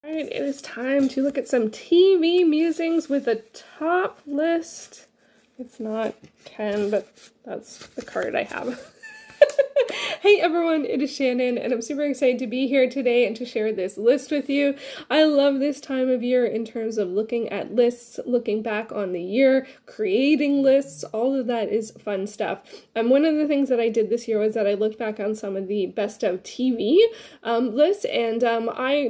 Alright, it is time to look at some TV musings with a top list. It's not Ken, but that's the card I have. Hey everyone, it is Shannon, and I'm super excited to be here today and to share this list with you. I love this time of year in terms of looking at lists, looking back on the year, creating lists, all of that is fun stuff. One of the things that I did this year was that I looked back on some of the best of TV lists, and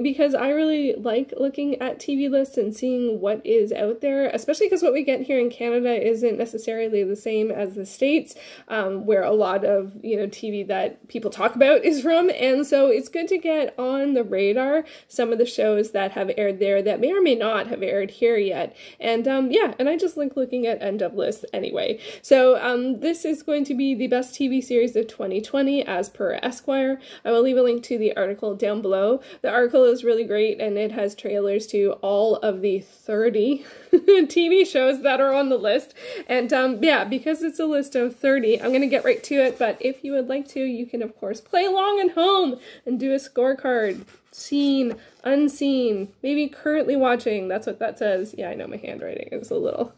because I really like looking at TV lists and seeing what is out there, especially because what we get here in Canada isn't necessarily the same as the States, where a lot of, TV that people talk about is from, and so it's good to get on the radar some of the shows that have aired there that may or may not have aired here yet. And yeah, and I just like looking at end of lists anyway. So this is going to be the best TV series of 2020 as per Esquire. I will leave a link to the article down below. The article is really great, and it has trailers to all of the 30 TV shows that are on the list. And yeah, because it's a list of 30, I'm gonna get right to it, but if you would like to, you can of course play along at home and do a scorecard. Seen, unseen, maybe currently watching. That's what that says. Yeah, I know my handwriting is a little,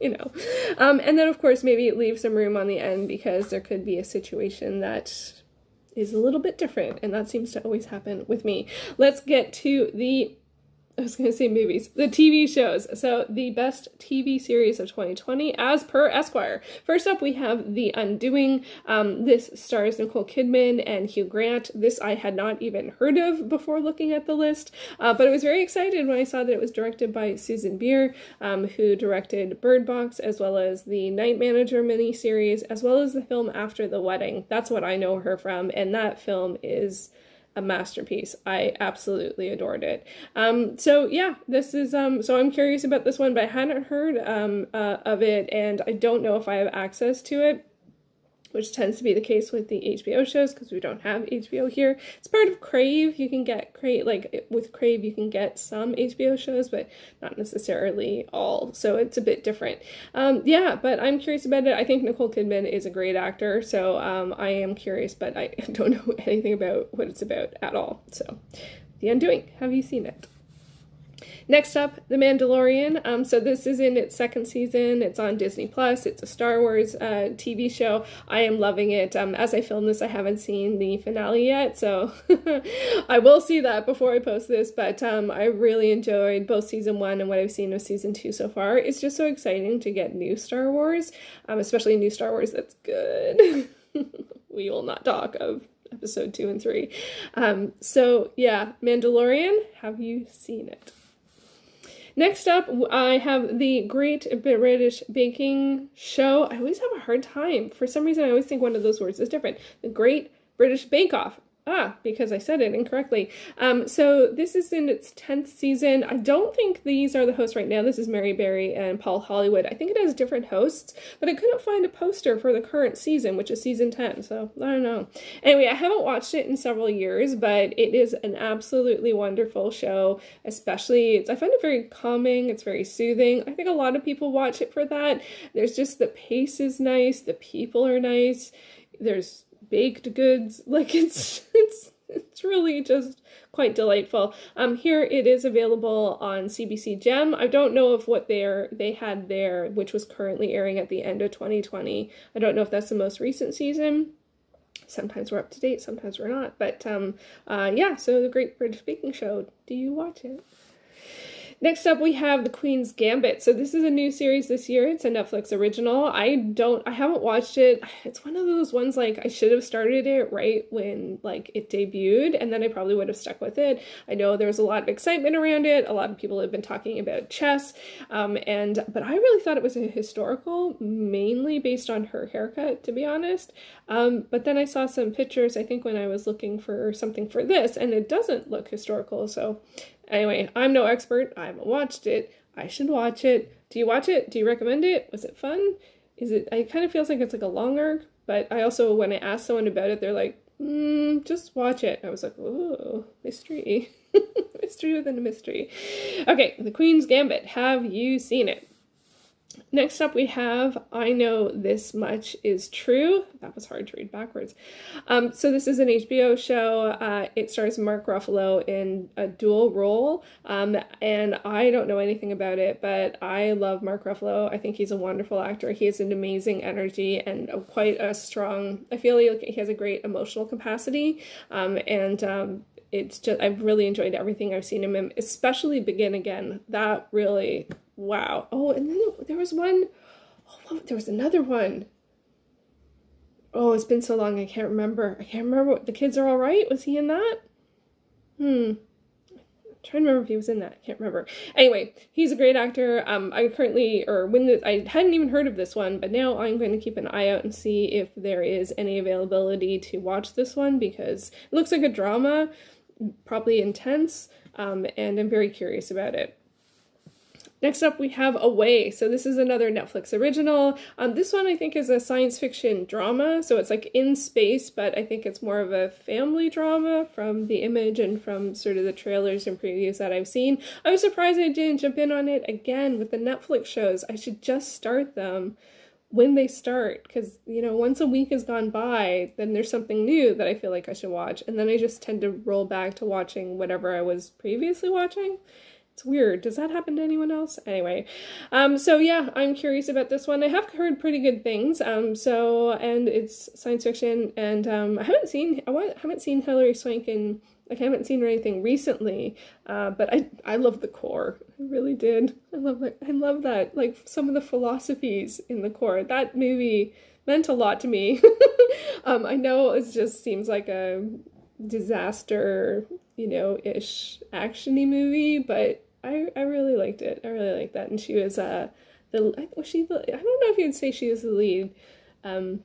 and then of course maybe leave some room on the end because there could be a situation that is a little bit different, and that seems to always happen with me. Let's get to the the TV shows. So the best TV series of 2020 as per Esquire. First up, we have The Undoing. This stars Nicole Kidman and Hugh Grant. This I had not even heard of before looking at the list, but I was very excited when I saw that it was directed by Susan Bier, who directed Bird Box, as well as the Night Manager miniseries, as well as the film After the Wedding. That's what I know her from, and that film is a masterpiece. I absolutely adored it. So yeah, this is, so I'm curious about this one, but I hadn't heard of it, and I don't know if I have access to it, which tends to be the case with the HBO shows because we don't have HBO here. It's part of Crave. You can get with Crave you can get some HBO shows, but not necessarily all, so it's a bit different. Yeah, but I'm curious about it. I think Nicole Kidman is a great actor, so I am curious, but I don't know anything about what it's about at all. So, The Undoing. Have you seen it? Next up, The Mandalorian. So this is in its second season. It's on Disney+. It's a Star Wars TV show. I am loving it. As I film this, I haven't seen the finale yet, so I will see that before I post this, but I really enjoyed both season 1 and what I've seen of season 2 so far. It's just so exciting to get new Star Wars, especially new Star Wars that's good. We will not talk of episode 2 and 3. So yeah, Mandalorian, have you seen it? Next up, I have the Great British Baking Show. I always have a hard time. For some reason, I always think one of those words is different. The Great British Bake Off. Because I said it incorrectly. So this is in its 10th season. I don't think these are the hosts right now. This is Mary Berry and Paul Hollywood. I think it has different hosts, but I couldn't find a poster for the current season, which is season 10, so I don't know. Anyway, I haven't watched it in several years, but it is an absolutely wonderful show, especially, I find it very calming, it's very soothing. I think a lot of people watch it for that. There's just, the pace is nice, the people are nice, there's baked goods, like it's really just quite delightful. Here it is available on CBC Gem. I don't know if what they had there, which was currently airing at the end of 2020. I don't know if that's the most recent season. Sometimes we're up to date, sometimes we're not. But yeah, so The Great British Baking Show. Do you watch it? Next up, we have The Queen's Gambit. So this is a new series this year. It's a Netflix original. I haven't watched it. It's one of those ones, like, I should have started it right when, like, it debuted, and then I probably would have stuck with it. I know there was a lot of excitement around it. A lot of people have been talking about chess, but I really thought it was a historical, mainly based on her haircut, to be honest. But then I saw some pictures, I think, when I was looking for something for this, and it doesn't look historical, so anyway, I'm no expert. I haven't watched it. I should watch it. Do you watch it? Do you recommend it? Was it fun? It kind of feels like it's like a long arc, but I also, when I asked someone about it, they're like, just watch it. I was like, oh, mystery. Mystery within a mystery. Okay, The Queen's Gambit. Have you seen it? Next up we have I Know This Much Is True. That was hard to read backwards. So this is an HBO show. It stars Mark Ruffalo in a dual role. And I don't know anything about it, but I love Mark Ruffalo. I think he's a wonderful actor. He has an amazing energy and quite a strong, I feel like he has a great emotional capacity. It's just, I've really enjoyed everything I've seen him in, especially Begin Again. That really, wow. Oh, and then there was one, oh, there was another one. Oh, it's been so long, I can't remember. I can't remember. The Kids Are All Right? Was he in that? I'm trying to remember if he was in that. I can't remember. Anyway, he's a great actor. I hadn't even heard of this one, but now I'm going to keep an eye out and see if there is any availability to watch this one, because it looks like a drama, probably intense, and I'm very curious about it. Next up, we have Away. So this is another Netflix original. This one I think is a science fiction drama. So it's like in space, but I think it's more of a family drama from the image and from sort of the trailers and previews that I've seen. I was surprised I didn't jump in on it again with the Netflix shows. I should just start them when they start, because, you know, once a week has gone by, then there's something new that I feel like I should watch. And then I just tend to roll back to watching whatever I was previously watching. It's weird. Does that happen to anyone else? Anyway, so yeah, I'm curious about this one. I have heard pretty good things. And it's science fiction, and I haven't seen Hilary Swank in, like, I haven't seen her anything recently. But I love the core. I really did. I love that. Like, some of the philosophies in the core. That movie meant a lot to me. I know it just seems like a disaster, you know, ish actiony movie, but I really liked it. I really liked that. And she was I don't know if you'd say she was the lead. I'm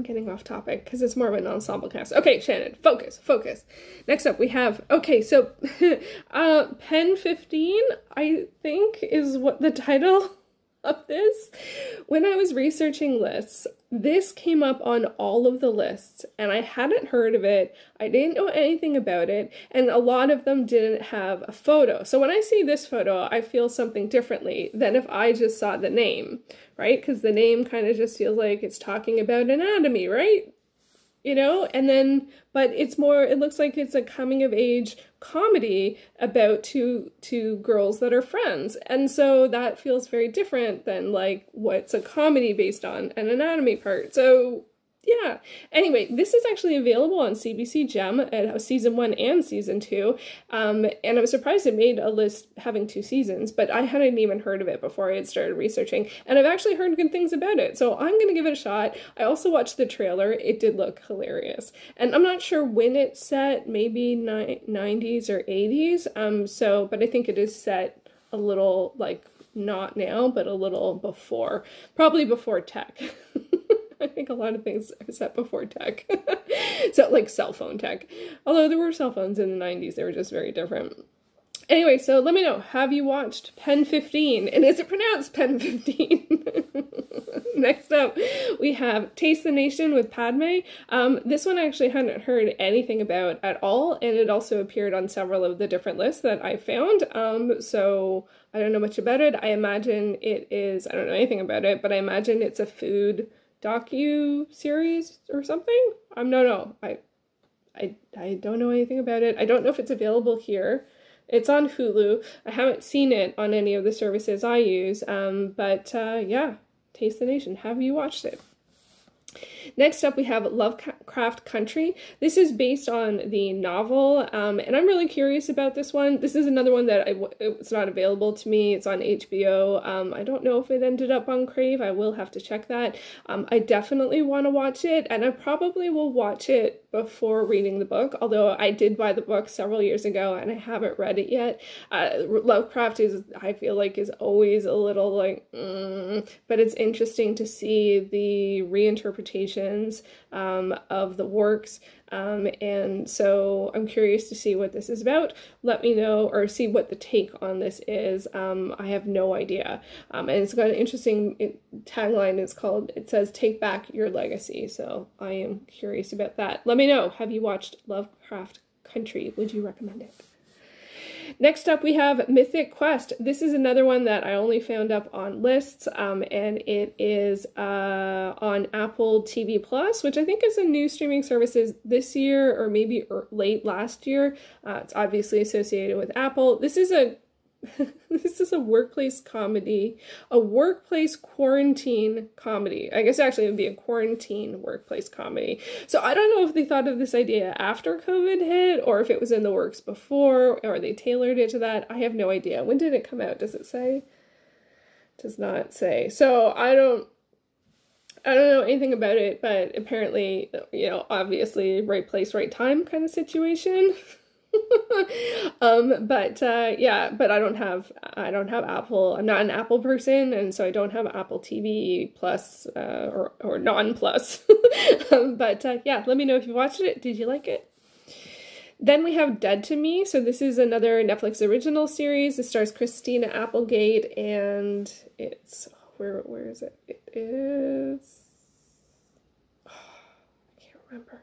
getting off topic because it's more of an ensemble cast. Okay, Shannon, focus. Next up we have, okay, so Pen 15, I think, is what the title of this. When I was researching lists, this came up on all of the lists, and I hadn't heard of it. I didn't know anything about it, and a lot of them didn't have a photo. So when I see this photo, I feel something differently than if I just saw the name, right? Because the name kind of just feels like it's talking about anatomy, right? You know, and then, but it's more, it looks like it's a coming of age comedy about two girls that are friends. And so that feels very different than like what's a comedy based on an anatomy part. So yeah. Anyway, this is actually available on CBC Gem at season 1 and season 2. And I was surprised it made a list having 2 seasons, but I hadn't even heard of it before I had started researching. And I've actually heard good things about it, so I'm going to give it a shot. I also watched the trailer. It did look hilarious. And I'm not sure when it's set, maybe 90s or 80s. But I think it is set a little, like, not now, but a little before. Probably before tech. I think a lot of things are set before tech. So, like cell phone tech. Although there were cell phones in the 90s, they were just very different. Anyway, so let me know, have you watched Pen 15? And is it pronounced Pen 15? Next up, we have Taste the Nation with Padme. This one I actually hadn't heard anything about at all, and it also appeared on several of the different lists that I found. So I don't know much about it. I imagine it is, I don't know anything about it, but I imagine it's a food docu-series or something? I don't know anything about it. I don't know if it's available here. It's on Hulu. I haven't seen it on any of the services I use, yeah, Taste the Nation. Have you watched it? Next up, we have Lovecraft Country. This is based on the novel, and I'm really curious about this one. This is another one that it's not available to me. It's on HBO. I don't know if it ended up on Crave. I will have to check that. I definitely want to watch it, and I probably will watch it before reading the book, although I did buy the book several years ago, and I haven't read it yet. Lovecraft I feel like, is always a little like, but it's interesting to see the reinterpretations of the works, and so I'm curious to see what this is about. Let me know, or see what the take on this is. I have no idea, and it's got an interesting tagline. It says "Take Back Your Legacy," so I am curious about that. Let me know, have you watched Lovecraft Country? Would you recommend it? Next up, we have Mythic Quest. This is another one that I only found up on lists, and it is on Apple TV Plus, which I think is a new streaming service this year or maybe late last year. It's obviously associated with Apple. This is a this is a workplace comedy, a workplace quarantine comedy. I guess actually it would be a quarantine workplace comedy. So I don't know if they thought of this idea after COVID hit or if it was in the works before or they tailored it to that. I have no idea. When did it come out? Does it say? It does not say. So I don't know anything about it, but apparently, you know, obviously right place, right time kind of situation. But I don't have Apple. I'm not an Apple person, and so I don't have Apple TV Plus or non-plus. Yeah, let me know if you watched it. Did you like it? Then we have Dead to Me. So this is another Netflix original series. It stars Christina Applegate, and it's where is it? It is I can't remember.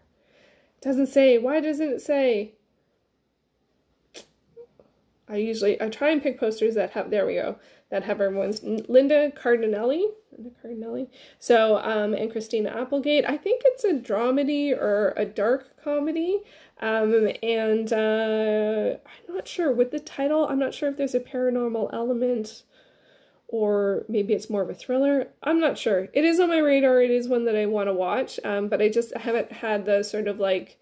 It doesn't say. Why doesn't it say? I try and pick posters that have, there we go, that have everyone's, Linda Cardinelli. So, and Christina Applegate. I think it's a dramedy or a dark comedy. I'm not sure with the title. I'm not sure if there's a paranormal element or maybe it's more of a thriller. I'm not sure. It is on my radar. It is one that I want to watch. But I just haven't had the sort of like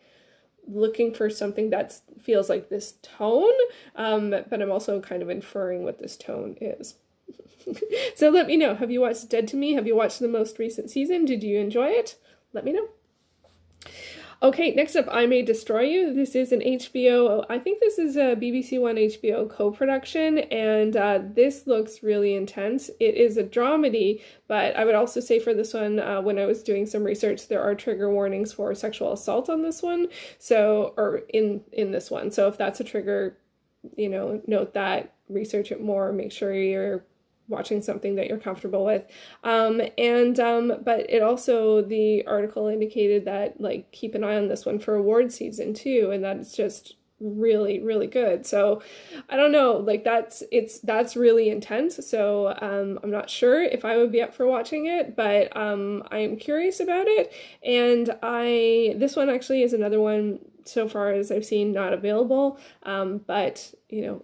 looking for something that feels like this tone, but I'm also kind of inferring what this tone is. So let me know. Have you watched Dead to Me? Have you watched the most recent season? Did you enjoy it? Let me know. Okay, next up, I May Destroy You. This is an HBO, I think this is a BBC One HBO co-production, and this looks really intense. It is a dramedy, but I would also say for this one, when I was doing some research, there are trigger warnings for sexual assault on this one, so, or in this one. So if that's a trigger, you know, note that, research it more, make sure you're watching something that you're comfortable with. But it also, the article indicated that, like, keep an eye on this one for award season too, and that it's just really, really good. So I don't know, like that's really intense. So I'm not sure if I would be up for watching it, but I am curious about it. And this one actually is another one so far as I've seen not available. But you know,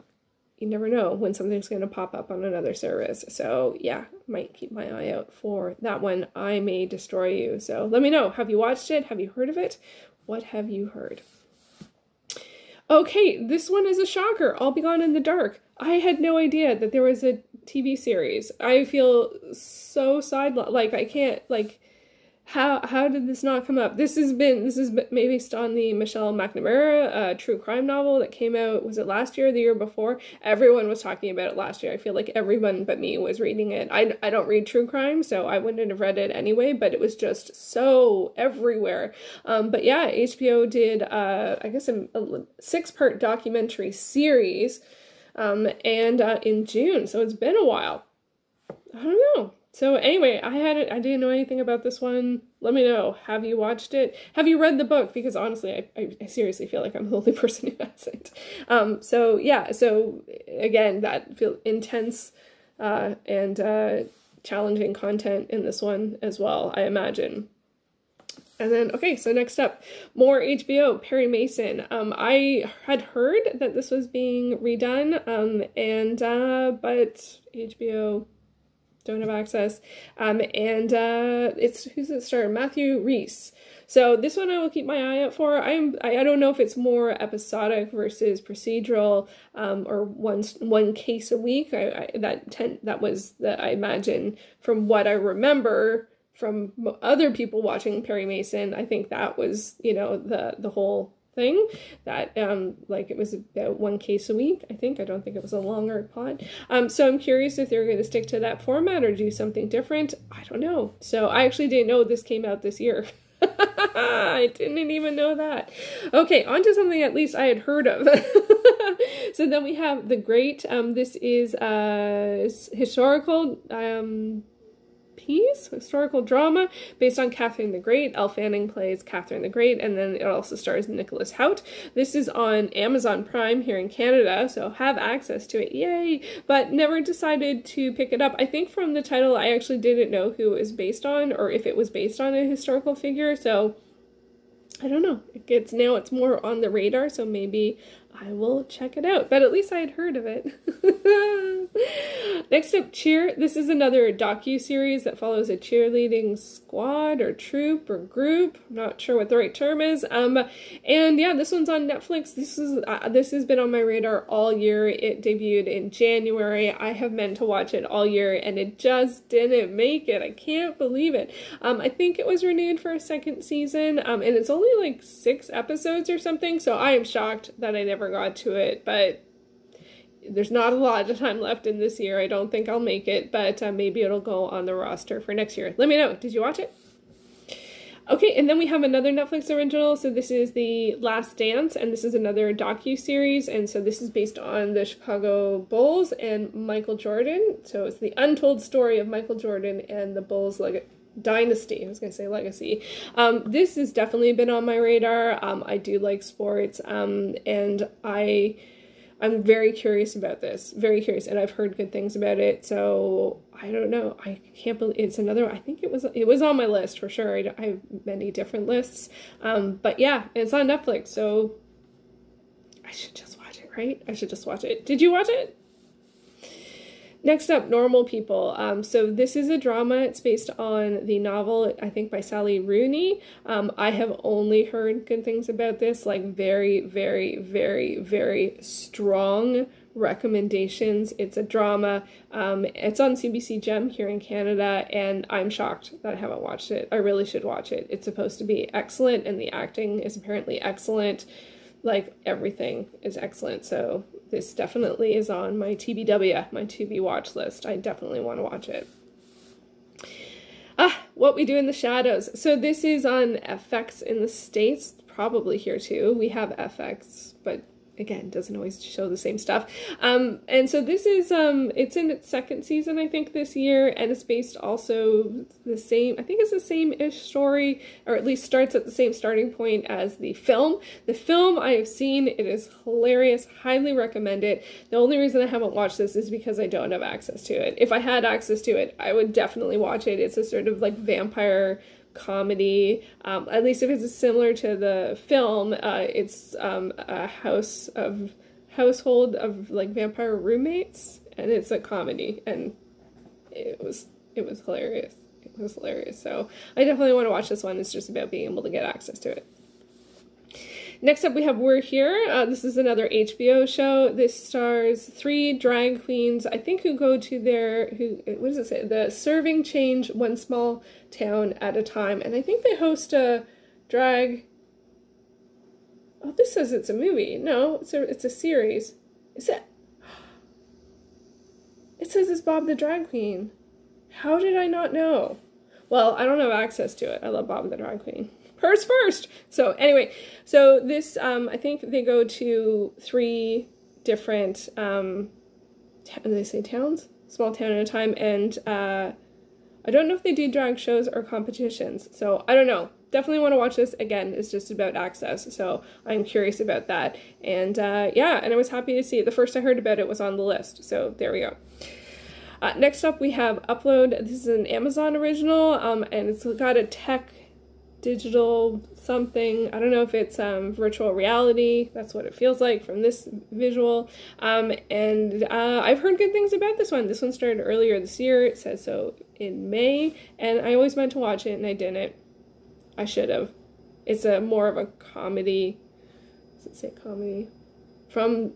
you never know when something's going to pop up on another service. So yeah, might keep my eye out for that one, I May Destroy You. So let me know. Have you watched it? Have you heard of it? What have you heard? Okay, this one is a shocker. I'll Be Gone in the Dark. I had no idea that there was a TV series. I feel so sidelined. Like, I can't, like, how did this not come up? This is maybe based on the Michelle McNamara true crime novel that came out, was it last year or the year before? Everyone was talking about it last year. I feel like everyone but me was reading it. I don't read true crime, so I wouldn't have read it anyway, but it was just so everywhere. But yeah, HBO did, I guess, a 6-part documentary series, in June, so it's been a while. I don't know. So anyway, I didn't know anything about this one. Let me know. Have you watched it? Have you read the book? Because honestly, I seriously feel like I'm the only person who hasn't. So yeah, so again, that feel intense and challenging content in this one as well, I imagine. And then, okay, so next up, more HBO, Perry Mason. I had heard that this was being redone, but HBO don't have access. It's, who's it starring? Matthew Rhys. So this one I will keep my eye out for. I don't know if it's more episodic versus procedural, or one case a week. That was I imagine from what I remember from other people watching Perry Mason. I think that was, you know, the whole thing, that like it was about one case a week, I think. I don't think it was a longer plot. So I'm curious if they're going to stick to that format or do something different. I don't know. So I actually didn't know this came out this year. I didn't even know that. Okay, on to something at least I had heard of. So then we have The Great. This is historical piece, historical drama, based on Catherine the Great. Elle Fanning plays Catherine the Great, and then it also stars Nicholas Hoult. This is on Amazon Prime here in Canada, so have access to it, yay! But never decided to pick it up. I think from the title, I actually didn't know who it was based on, or if it was based on a historical figure, so I don't know. Now it's more on the radar, so maybe I will check it out. But at least I had heard of it. Next up, Cheer. This is another docu-series that follows a cheerleading squad or troop or group. I'm not sure what the right term is. And yeah, this one's on Netflix. This has been on my radar all year. It debuted in January. I have meant to watch it all year, and it just didn't make it. I can't believe it. I think it was renewed for a second season, and it's only like 6 episodes or something, so I am shocked that I never got to it, but there's not a lot of time left in this year. I don't think I'll make it, but maybe it'll go on the roster for next year. Let me know. Did you watch it? Okay, and then we have another Netflix original. So this is The Last Dance, and this is another docu-series, and so this is based on the Chicago Bulls and Michael Jordan. So it's the untold story of Michael Jordan and the Bulls dynasty. I was going to say legacy. This has definitely been on my radar. I do like sports, and I'm very curious about this. Very curious, and I've heard good things about it, so I don't know. I can't believe it's another. I think it was on my list for sure. I have many different lists, but yeah, it's on Netflix, so I should just watch it, right? I should just watch it. Did you watch it? Next up, Normal People. So this is a drama. It's based on the novel, I think, by Sally Rooney. I have only heard good things about this, like very, very, very, very strong recommendations. It's a drama. It's on CBC Gem here in Canada, and I'm shocked that I haven't watched it. I really should watch it. It's supposed to be excellent, and the acting is apparently excellent. Like, everything is excellent, so this definitely is on my TBW, my to-be watch list. I definitely want to watch it. What We Do in the Shadows. So this is on FX in the States, probably here too. We have FX, but again, doesn't always show the same stuff. And so this is, it's in its 2nd season, I think, this year, and it's based also the same, I think it's the same-ish story, or at least starts at the same starting point as the film. The film I have seen, it is hilarious, highly recommend it. The only reason I haven't watched this is because I don't have access to it. If I had access to it, I would definitely watch it. It's a sort of like vampire comedy, at least if it's similar to the film. It's a household of like vampire roommates, and it's a comedy, and it was hilarious. It was hilarious. So I definitely want to watch this one. It's just about being able to get access to it. Next up, we have We're Here. This is another HBO show. This stars 3 drag queens, I think, who go to their, what does it say? The Serving Change One Small Town at a Time. And I think they host a drag, oh, this says it's a movie. No, it's a series. Is it? It says it's Bob the Drag Queen. How did I not know? Well, I don't have access to it. I love Bob the Drag Queen. Purse first. So anyway, so this, I think they go to 3 different, they say towns? Small town at a time, and I don't know if they do drag shows or competitions, so I don't know. Definitely want to watch this. Again, it's just about access, so I'm curious about that. And yeah, and I was happy to see it. The first I heard about it was on the list, so there we go. Next up, we have Upload. This is an Amazon original, and it's got a tech digital something. I don't know if it's virtual reality. That's what it feels like from this visual. And I've heard good things about this one. This one started earlier this year. It says so in May, and I always meant to watch it, and I didn't. I should have. It's a more of a comedy. Does it say comedy? From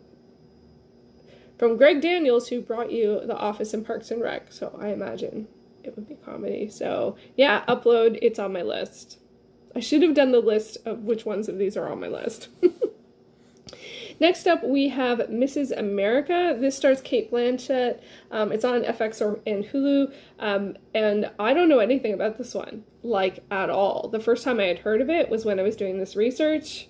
Greg Daniels, who brought you The Office and Parks and Rec. So I imagine it would be comedy. So yeah, Upload. It's on my list. I should have done the list of which ones of these are on my list. Next up, we have Mrs. America. This stars Cate Blanchett. It's on FX and Hulu, and I don't know anything about this one, like, at all. The first time I had heard of it was when I was doing this research.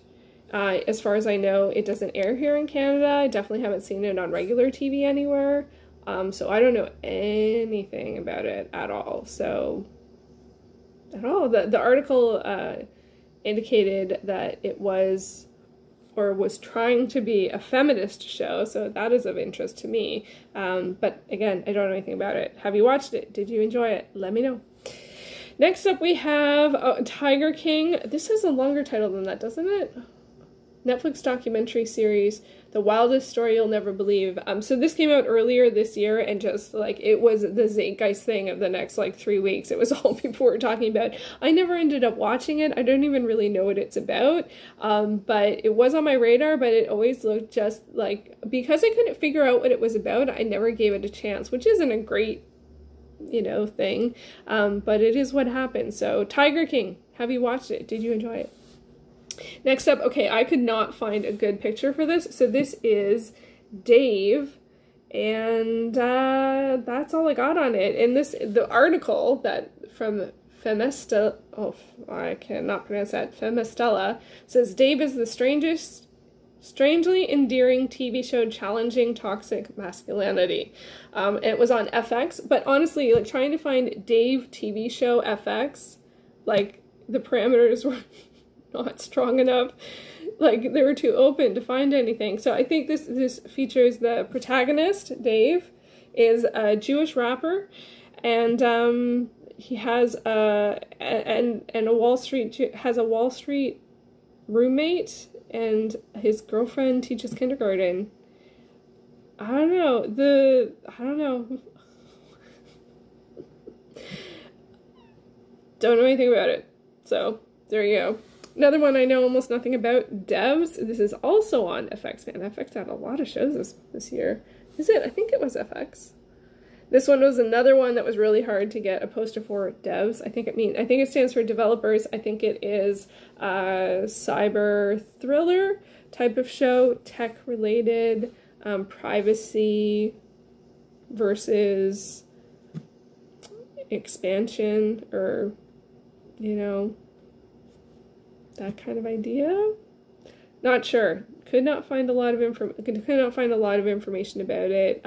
As far as I know, it doesn't air here in Canada. I definitely haven't seen it on regular TV anywhere. So I don't know anything about it at all. So, at all. The article indicated that it was, or was trying to be, a feminist show, so that is of interest to me. But again, I don't know anything about it. Have you watched it? Did you enjoy it? Let me know. Next up we have Tiger King. This has a longer title than that, doesn't it? Netflix documentary series, The Wildest Story You'll Never Believe. So this came out earlier this year, and just like, it was the zeitgeist thing of the next like 3 weeks. It was all people were talking about. I never ended up watching it. I don't even really know what it's about. But it was on my radar, but it always looked just like, because I couldn't figure out what it was about, I never gave it a chance, which isn't a great, you know, thing. But it is what happened. So Tiger King, have you watched it? Did you enjoy it? Next up, okay, I could not find a good picture for this, so this is Dave, and that's all I got on it. And the article that from Femestella, oh, I cannot pronounce that, Femestella, says Dave is the strangely endearing TV show challenging toxic masculinity. It was on FX, but honestly, like, trying to find Dave TV show FX, like, the parameters were not strong enough. Like, they were too open to find anything. So I think this features the protagonist. Dave is a Jewish rapper, and he has a Wall Street roommate, and his girlfriend teaches kindergarten. I don't know. Don't know anything about it. So there you go. Another one I know almost nothing about, Devs. This is also on FX. Man, FX had a lot of shows this year. Is it? I think it was FX. This one was another one that was really hard to get a poster for. Devs. I think it stands for developers. I think it is a cyber thriller type of show, tech related, privacy versus expansion, or, you know, that kind of idea. Not sure. Could not find a lot of information about it,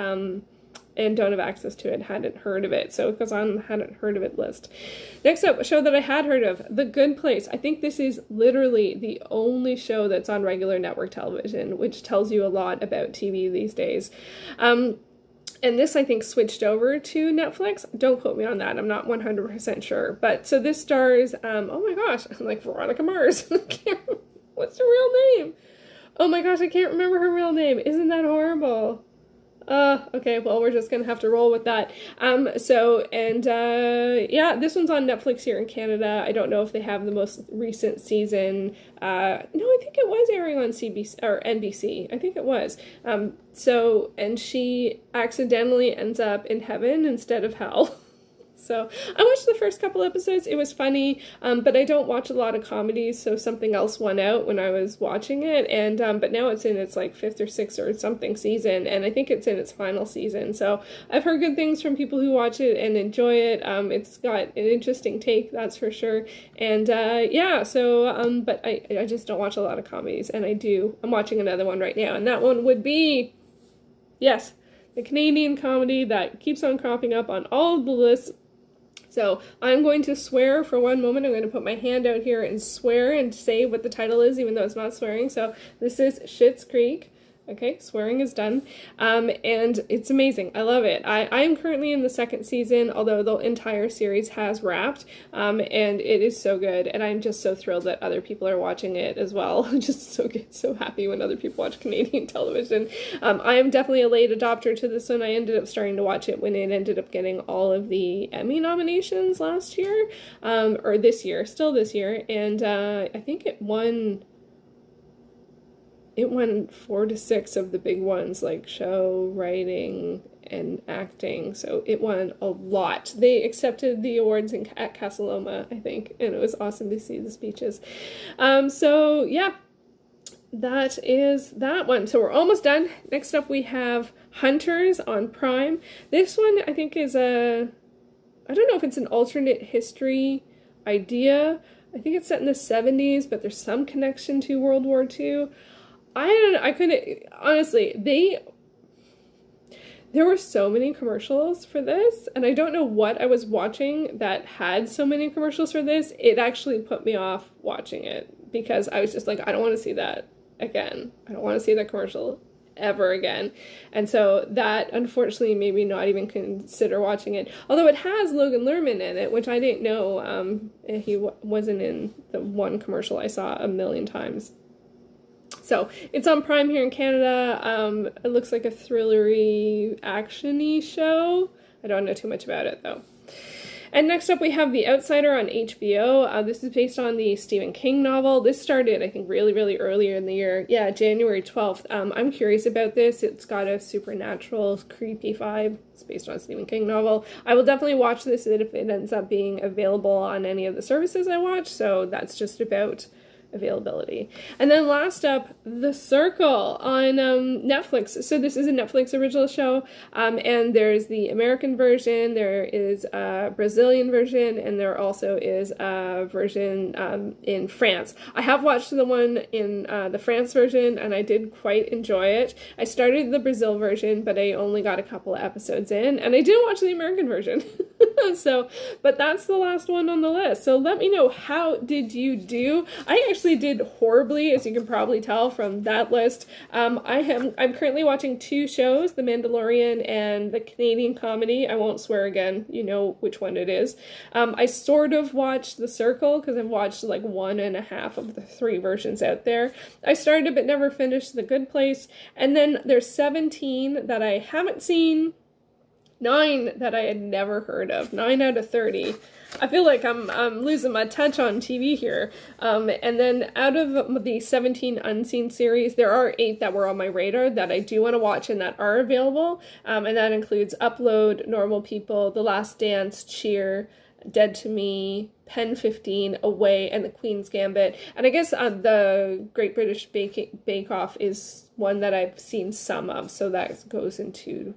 and don't have access to it. Hadn't heard of it, so it goes on the hadn't heard of it list. Next up, a show that I had heard of, The Good Place. I think this is literally the only show that's on regular network television, which tells you a lot about TV these days. And this, I think, switched over to Netflix. Don't quote me on that. I'm not 100% sure. But so this stars, oh my gosh, I'm like Veronica Mars. What's her real name? Oh my gosh, I can't remember her real name. Isn't that horrible? Okay, well, we're just gonna have to roll with that. Yeah, this one's on Netflix here in Canada. I don't know if they have the most recent season. No, I think it was airing on CBC or NBC. I think it was. And she accidentally ends up in heaven instead of hell. So I watched the first couple episodes. It was funny, but I don't watch a lot of comedies, so something else won out when I was watching it. And but now it's in its like 5th or 6th or something season, and I think it's in its final season. So I've heard good things from people who watch it and enjoy it. It's got an interesting take, that's for sure. And yeah, so but I just don't watch a lot of comedies, and I'm watching another one right now, and that one would be, yes, the Canadian comedy that keeps on cropping up on all of the lists. So I'm going to swear for one moment. I'm going to put my hand out here and swear and say what the title is, even though it's not swearing. So this is Schitt's Creek. Okay, swearing is done. And it's amazing. I love it. I am currently in the 2nd season, although the entire series has wrapped. And it is so good. And I'm just so thrilled that other people are watching it as well. I'm just so happy when other people watch Canadian television. I am definitely a late adopter to this one. I ended up starting to watch it when it ended up getting all of the Emmy nominations last year, or this year, still this year. And I think it won 4 to 6 of the big ones, like show, writing, and acting. So it won a lot. They accepted the awards at Casa Loma, I think, and it was awesome to see the speeches. So yeah, that is that one. So we're almost done. Next up we have Hunters on Prime. This one I think is I don't know if it's an alternate history idea. I think it's set in the 70s, but there's some connection to World War II. I couldn't, honestly, there were so many commercials for this, and I don't know what I was watching that had so many commercials for this. It actually put me off watching it because I was just like, I don't want to see that again. I don't want to see that commercial ever again. And so that unfortunately made me not even consider watching it. Although it has Logan Lerman in it, which I didn't know he wasn't in the one commercial I saw a million times. So it's on Prime here in Canada. It looks like a thrillery, action-y show. I don't know too much about it though. And next up we have The Outsider on HBO. This is based on the Stephen King novel. This started, I think, really, really earlier in the year. Yeah, January 12th. I'm curious about this. It's got a supernatural, creepy vibe. It's based on a Stephen King novel. I will definitely watch this if it ends up being available on any of the services I watch. So that's just about availability. And then last up, The Circle on Netflix. So this is a Netflix original show, and there's the American version, there is a Brazilian version, and there also is a version in France. I have watched the one in the France version, and I did quite enjoy it. I started the Brazil version, but I only got a couple of episodes in, and I didn't watch the American version. But that's the last one on the list. So let me know, how did you do? I actually did horribly, as you can probably tell from that list. I'm currently watching two shows, The Mandalorian and the Canadian comedy. I won't swear again, you know which one it is. I sort of watched The Circle because I've watched like 1.5 of the 3 versions out there. I started but never finished The Good Place, and then there's 17 that I haven't seen, 9 that I had never heard of, 9 out of 30. I feel like I'm losing my touch on TV here. And then out of the 17 unseen series, there are 8 that were on my radar that I do want to watch and that are available. And that includes Upload, Normal People, The Last Dance, Cheer, Dead to Me, Pen 15, Away, and The Queen's Gambit. And I guess the Great British Bake Off is one that I've seen some of, so that goes into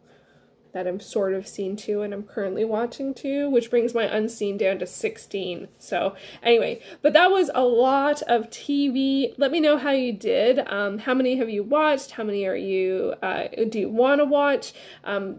that I'm sort of seen too, and I'm currently watching too, which brings my unseen down to 16. So anyway, but that was a lot of TV. Let me know how you did. How many have you watched? How many are you, do you want to watch?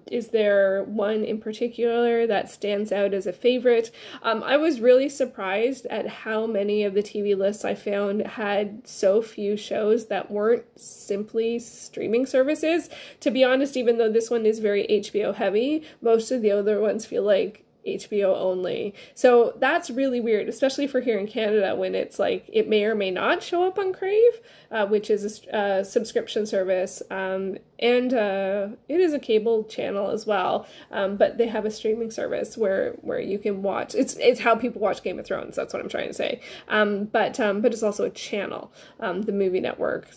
Is there one in particular that stands out as a favorite? I was really surprised at how many of the TV lists I found had so few shows that weren't simply streaming services. To be honest, even though this one is very HBO heavy, most of the other ones feel like HBO only. So that's really weird, especially for here in Canada, when it's like it may or may not show up on Crave, which is a subscription service, and it is a cable channel as well, but they have a streaming service where you can watch. It's how people watch Game of Thrones. That's what I'm trying to say. But it's also a channel, the Movie Network.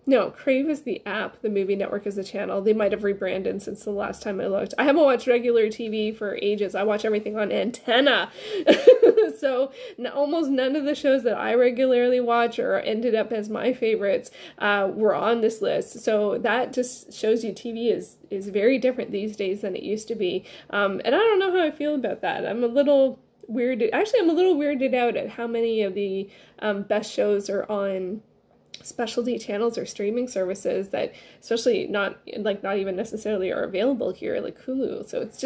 No, Crave is the app, the Movie Network is the channel. They might have rebranded since the last time I looked. I haven't watched regular TV for ages. I watch everything on Antenna. So almost none of the shows that I regularly watch or ended up as my favorites were on this list. So that just shows you TV is very different these days than it used to be. And I don't know how I feel about that. I'm a little weirded. Actually, I'm a little weirded out at how many of the best shows are on specialty channels or streaming services that especially not even necessarily are available here, like Hulu. So it's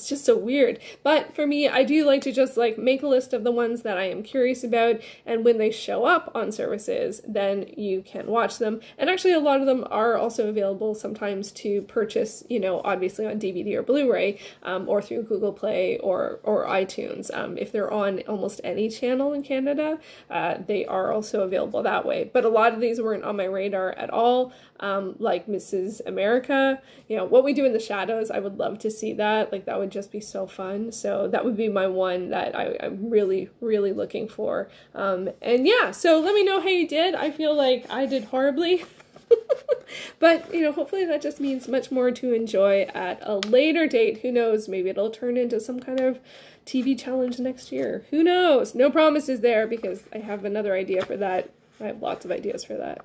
just so weird. But for me, I do like to just like make a list of the ones that I am curious about, and when they show up on services, then you can watch them. And actually a lot of them are also available sometimes to purchase, you know, obviously on DVD or Blu-ray, or through Google Play or iTunes. If they're on almost any channel in Canada, they are also available that way. But a lot of these weren't on my radar at all, like Mrs. America, you know, What We Do in the Shadows. I would love to see that. Like, that would just be so fun. So that would be my one that I'm really, really looking for. And yeah, so let me know how you did. I feel like I did horribly. But, you know, hopefully that just means much more to enjoy at a later date. Who knows? Maybe it'll turn into some kind of TV challenge next year. Who knows? No promises there, because I have another idea for that. I have lots of ideas for that.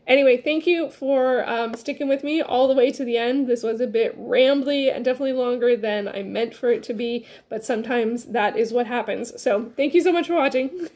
Anyway, thank you for sticking with me all the way to the end. This was a bit rambly and definitely longer than I meant for it to be, but sometimes that is what happens. So thank you so much for watching.